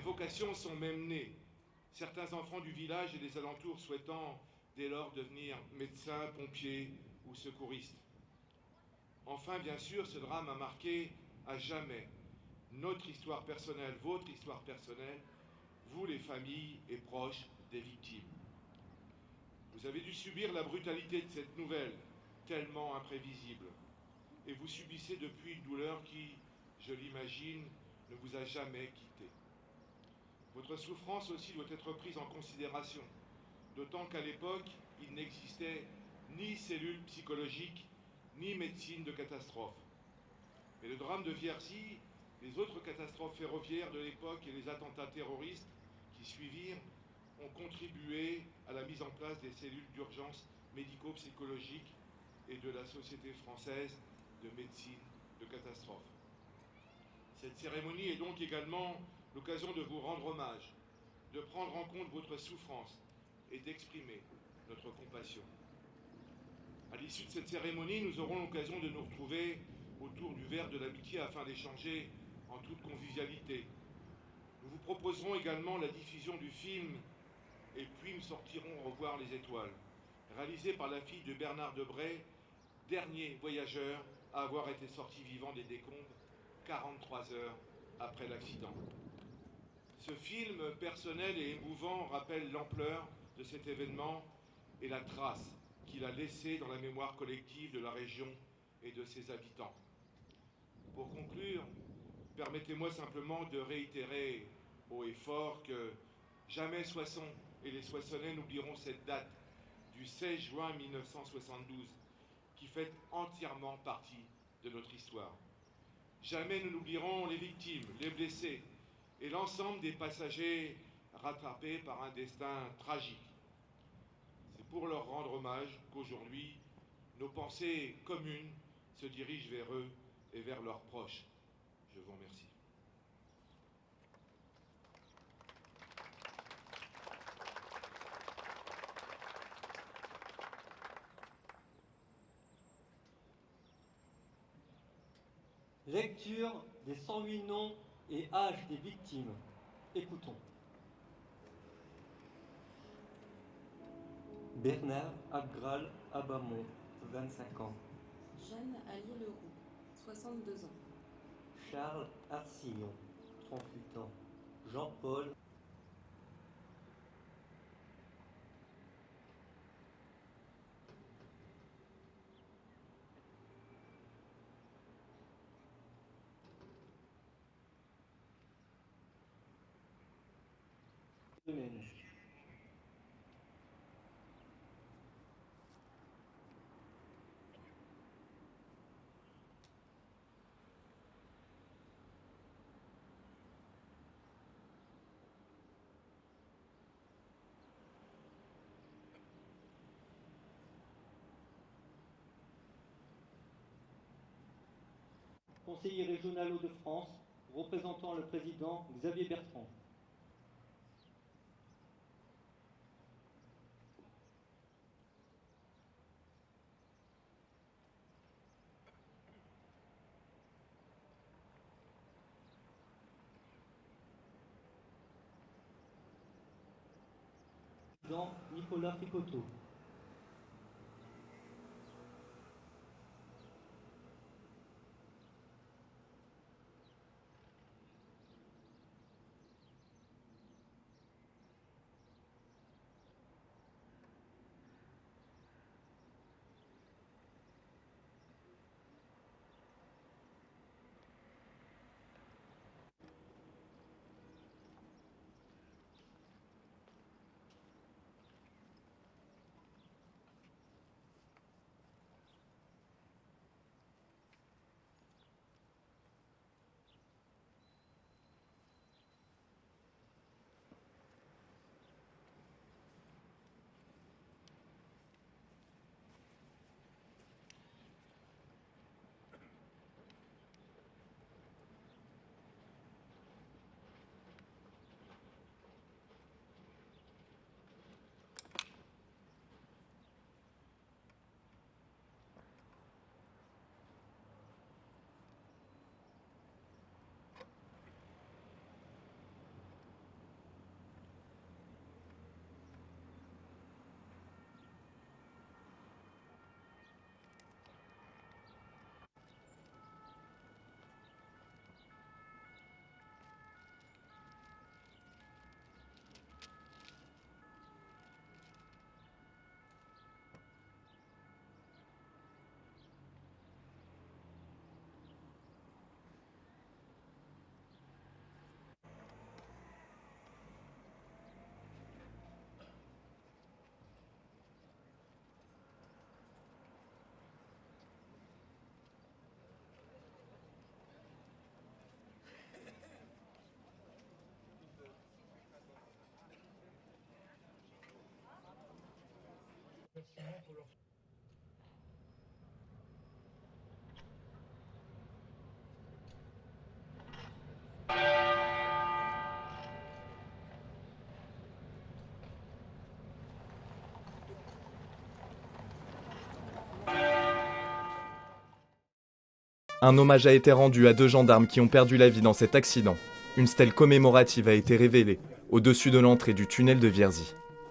vocations sont même nées, certains enfants du village et des alentours souhaitant dès lors devenir médecins, pompiers ou secouristes. Enfin, bien sûr, ce drame a marqué à jamais notre histoire personnelle, votre histoire personnelle, vous les familles et proches des victimes. Vous avez dû subir la brutalité de cette nouvelle, tellement imprévisible, et vous subissez depuis une douleur qui, je l'imagine, ne vous a jamais quitté. Votre souffrance aussi doit être prise en considération, d'autant qu'à l'époque, il n'existait ni cellules psychologiques, ni médecine de catastrophe. Mais le drame de Vierzy, les autres catastrophes ferroviaires de l'époque et les attentats terroristes qui suivirent ont contribué à la mise en place des cellules d'urgence médico-psychologiques et de la Société française de médecine de catastrophe. Cette cérémonie est donc également l'occasion de vous rendre hommage, de prendre en compte votre souffrance et d'exprimer notre compassion. À l'issue de cette cérémonie, nous aurons l'occasion de nous retrouver autour du verre de l'amitié afin d'échanger en toute convivialité. Nous vous proposerons également la diffusion du film « Et puis nous sortirons revoir les étoiles », réalisé par la fille de Bernard Debré, dernier voyageur à avoir été sorti vivant des décombres 43 heures après l'accident. Ce film personnel et émouvant rappelle l'ampleur de cet événement et la trace qu'il a laissée dans la mémoire collective de la région et de ses habitants. Pour conclure, permettez-moi simplement de réitérer haut et fort que jamais Soissons et les Soissonnais n'oublieront cette date du 16 juin 1972 qui fait entièrement partie de notre histoire. Jamais nous n'oublierons les victimes, les blessés et l'ensemble des passagers rattrapés par un destin tragique. C'est pour leur rendre hommage qu'aujourd'hui, nos pensées communes se dirigent vers eux et vers leurs proches. Je vous remercie. Lecture des 108 noms et âges des victimes. Écoutons. Bernard Abgral Abamon, 25 ans. Jeanne Ali Leroux, 62 ans. Charles Arcillon, 38 ans. Jean-Paul Semaine. Conseiller régional Hauts-de-France, représentant le président Xavier Bertrand. Président Nicolas Fricoteau. Un hommage a été rendu à 2 gendarmes qui ont perdu la vie dans cet accident. Une stèle commémorative a été révélée au-dessus de l'entrée du tunnel de Vierzy.